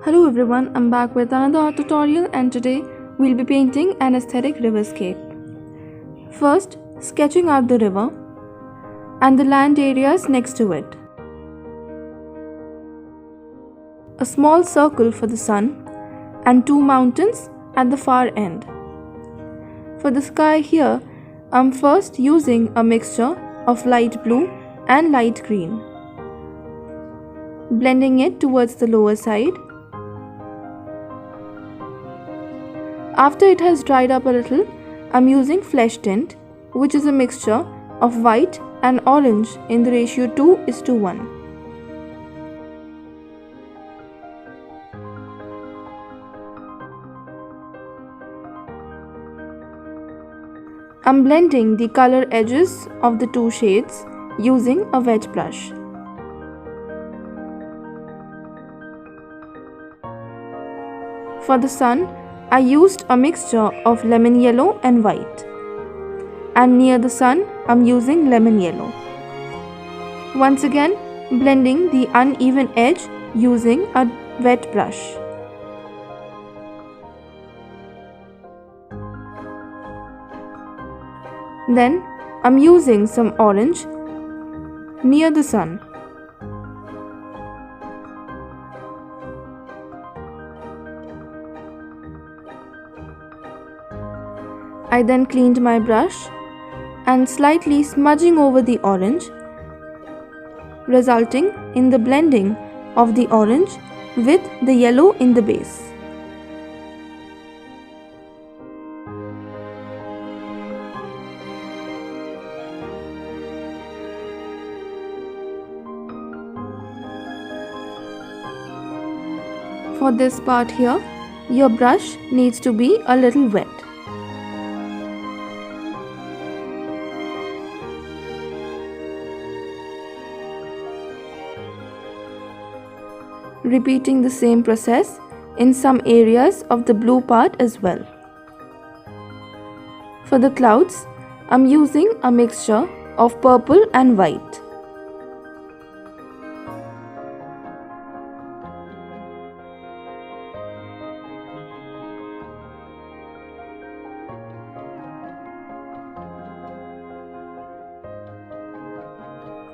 Hello everyone, I'm back with another art tutorial and today we'll be painting an aesthetic riverscape. First, sketching out the river and the land areas next to it. A small circle for the sun and two mountains at the far end. For the sky here, I'm first using a mixture of light blue and light green, blending it towards the lower side. After it has dried up a little, I'm using flesh tint, which is a mixture of white and orange in the ratio 2:1. I'm blending the color edges of the two shades using a wet brush. For the sun, I used a mixture of lemon yellow and white, and near the sun I'm using lemon yellow. Once again, blending the uneven edge using a wet brush. Then I'm using some orange near the sun. I then cleaned my brush and slightly smudging over the orange, resulting in the blending of the orange with the yellow in the base. For this part here, your brush needs to be a little wet. Repeating the same process in some areas of the blue part as well. For the clouds, I'm using a mixture of purple and white.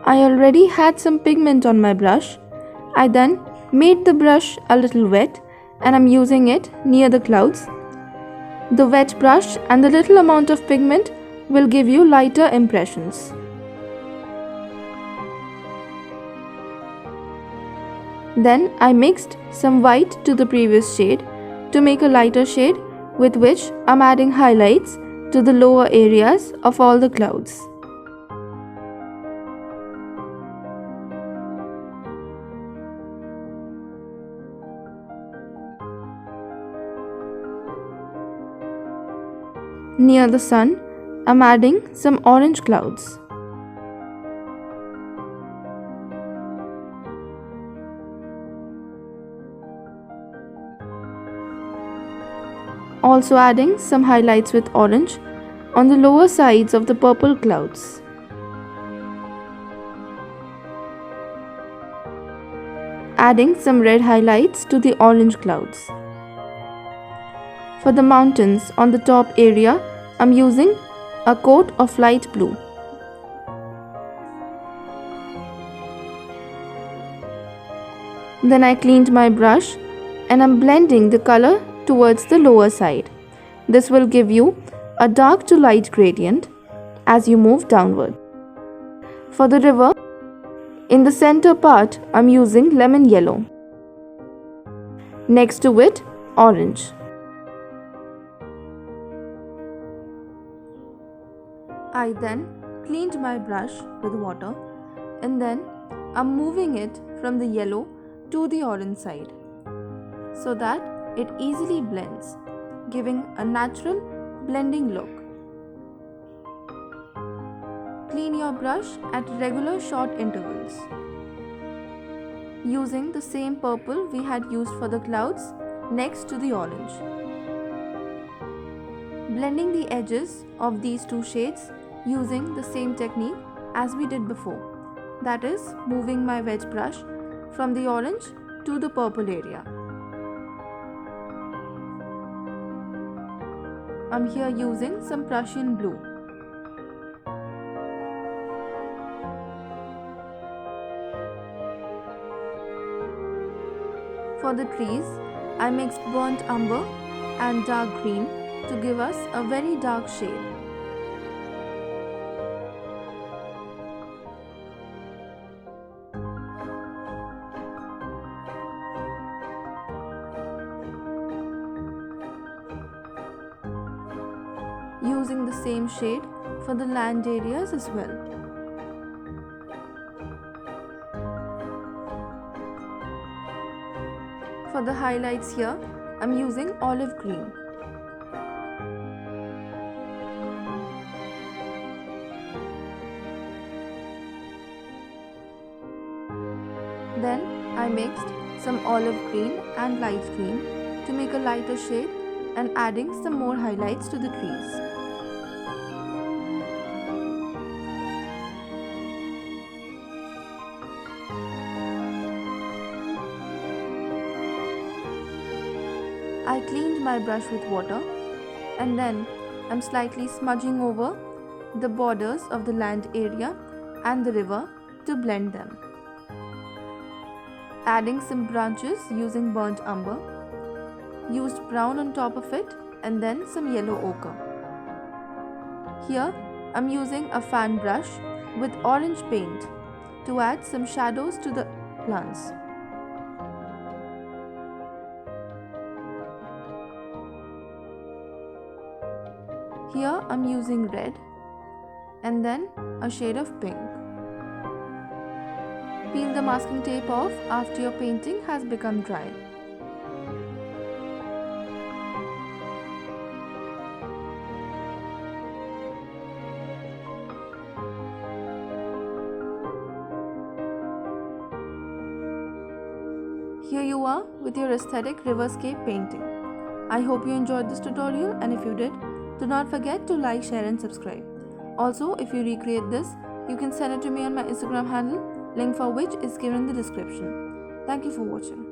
I already had some pigment on my brush. I then made the brush a little wet and I'm using it near the clouds. The wet brush and the little amount of pigment will give you lighter impressions. Then I mixed some white to the previous shade to make a lighter shade with which I'm adding highlights to the lower areas of all the clouds. Near the sun, I'm adding some orange clouds. Also adding some highlights with orange on the lower sides of the purple clouds. Adding some red highlights to the orange clouds. For the mountains on the top area, I'm using a coat of light blue. Then I cleaned my brush and I'm blending the color towards the lower side. This will give you a dark to light gradient as you move downward. For the river, in the center part, I'm using lemon yellow. Next to it, orange. I then cleaned my brush with water and then I'm moving it from the yellow to the orange side so that it easily blends, giving a natural blending look. Clean your brush at regular short intervals. Using the same purple we had used for the clouds next to the orange. Blending the edges of these two shades using the same technique as we did before, that is moving my wet brush from the orange to the purple area. I'm here using some Prussian blue. For the trees, I mixed burnt umber and dark green to give us a very dark shade. Using the same shade for the land areas as well. For the highlights here, I'm using olive green. Then I mixed some olive green and light green to make a lighter shade and adding some more highlights to the trees. I cleaned my brush with water and then I'm slightly smudging over the borders of the land area and the river to blend them. Adding some branches using burnt umber, used brown on top of it and then some yellow ochre. Here I'm using a fan brush with orange paint to add some shadows to the plants. Here I'm using red and then a shade of pink. Peel the masking tape off after your painting has become dry. Here you are with your aesthetic riverscape painting. I hope you enjoyed this tutorial, and if you did, do not forget to like, share and subscribe. Also, if you recreate this, you can send it to me on my Instagram handle, link for which is given in the description. Thank you for watching.